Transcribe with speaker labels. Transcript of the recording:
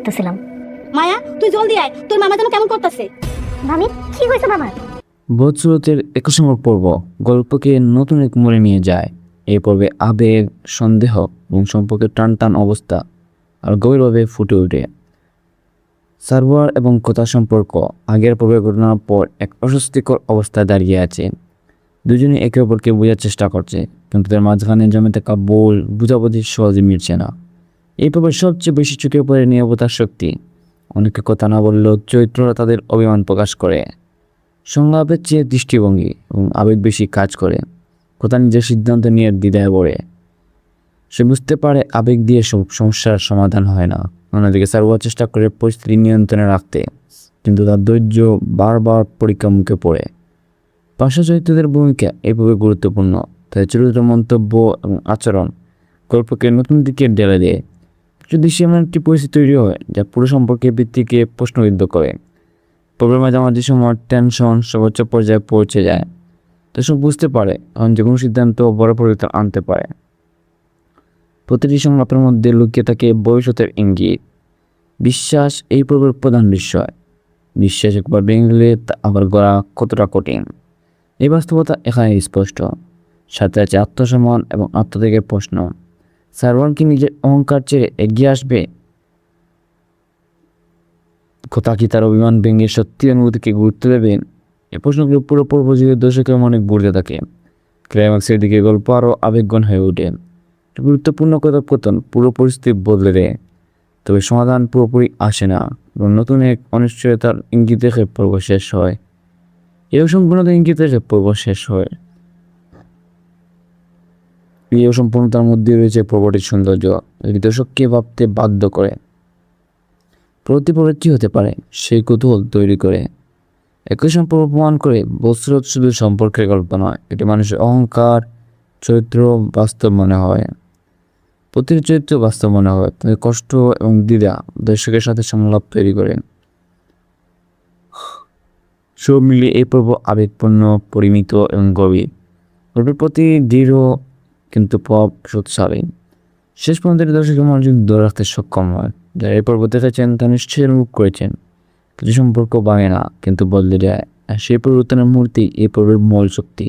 Speaker 1: করতেছিলাম।
Speaker 2: মায়া তুই জলদি আয়, তোর মামা যেন কেমন করতেছে।
Speaker 1: ভাবি কি হয়েছে মামার?
Speaker 3: বৎসরতের 21 নম্বর পর্ব গল্পকে নতুন এক মোড়ে নিয়ে যায়। এই পর্বে আবেগ, সন্দেহ এবং সম্পর্কের টান টান অবস্থা আর গভীরভাবে ফুটে ওঠে। সার্ভার এবং কথা সম্পর্ক আগের পর্বের ঘটনার পর এক অস্বস্তিকর অবস্থায় দাঁড়িয়ে আছে। দুজনে একে অপরকে বোঝার চেষ্টা করছে, কিন্তু তার মাঝখানে জমে থাকা ভুল বুঝাবুঝি সহজে মিলছে না। এই পর্বের সবচেয়ে বেশি চোখে পড়ে নিরাপত্তার শক্তি। অনেকে কথা না বললেও চরিত্ররা তাদের অভিমান প্রকাশ করে। সংলাপের চেয়ে দৃষ্টিভঙ্গি এবং আবেগ বেশি কাজ করে। কথা নিজের সিদ্ধান্ত নিয়ে দ্বিধায় পড়ে। সে বুঝতে পারে আবেগ দিয়ে সব সমস্যার সমাধান হয় না। অন্যদিকে সার্ভার চেষ্টা করে পরিস্থিতি নিয়ন্ত্রণে রাখতে, কিন্তু তার ধৈর্য বারবার পরীক্ষার মুখে পড়ে। পার্শ্ব চরিত্রদের ভূমিকা এভাবে গুরুত্বপূর্ণ। তাদের চরিত্র, মন্তব্য এবং আচরণ গল্পকে নতুন দিকে ঢেলে দেয়। যদি সে এমন একটি পরিস্থিতি তৈরি হয় যা পুরো সম্পর্কের ভিত্তিকে প্রশ্নবিদ্ধ করে, পর্বের মাঝামাঝি সময় টেনশন সর্বোচ্চ পর্যায়ে পৌঁছে যায়, তো সব বুঝতে পারে এখন যে কোনো সিদ্ধান্ত বড় পরিবর্তন আনতে পারে। প্রতিটি সংলাপের মধ্যে লুকিয়ে থাকে ভবিষ্যতের ইঙ্গিত। বিশ্বাস এই পর্বের প্রধান বিষয়। বিশ্বাস একবার ভেঙে গেলে তা আবার গড়া কতটা কঠিন, এই বাস্তবতা এখানে স্পষ্ট। সাথে আছে আত্মসম্মান এবং আত্মত্যাগের প্রশ্ন। সারওয়ান কি নিজের অহংকার ছেড়ে এগিয়ে আসবে? কথা কি তার অভিমান ভেঙে সত্যি অনুভূতিকে গুরুত্ব দেবেন? এই প্রশ্নগুলো পুরো পর্ব জুড়ে দর্শকের মনে ঘুরতে থাকে। ক্লাইম্যাক্সের দিকে গল্প আরও আবেগঘন হয়ে ওঠে। গুরুত্বপূর্ণ কথোপকথন পুরো পরিস্থিতি বদলে দেয়, তবে সমাধান পুরোপুরি আসে না এবং নতুন এক অনিশ্চয়তার ইঙ্গিত রেখে পর্ব শেষ হয়। এই অসম্পূর্ণতার ইঙ্গিত রেখে পর্ব শেষ হয়। এই অসম্পূর্ণতার মধ্যে রয়েছে পর্বটির সৌন্দর্য, এটি দর্শককে ভাবতে বাধ্য করে। পরবর্তী পর্বে কী হতে পারে সেই কৌতূহল তৈরি করে। একই সম্পর্ক প্রমাণ করে বৎসরত শুধু সম্পর্কের গল্প নয়, এটি মানুষের অহংকার, চরিত্র বাস্তব মনে হয়। প্রতিটি চরিত্র বাস্তব মনে হয়, তাদের কষ্ট এবং দ্বিধা দর্শকের সাথে সংলাপ তৈরি করে। সব মিলিয়ে এই পর্ব আবেগপূর্ণ, পরিমিত এবং গভীর। গল্পের প্রতি দৃঢ় কিন্তু পপ শক্তিশালী। শেষ পর্যন্ত দর্শকের মনোযোগ ধরে রাখতে সক্ষম হয়। যারা এই পর্ব দেখেছেন তা নিশ্চয়ই অনুভব করেছেন কিছু সম্পর্ক ভাঙে না কিন্তু বদলে যায়, আর সেই পরিবর্তনের মুহূর্তেই এই পর্বের মূল শক্তি।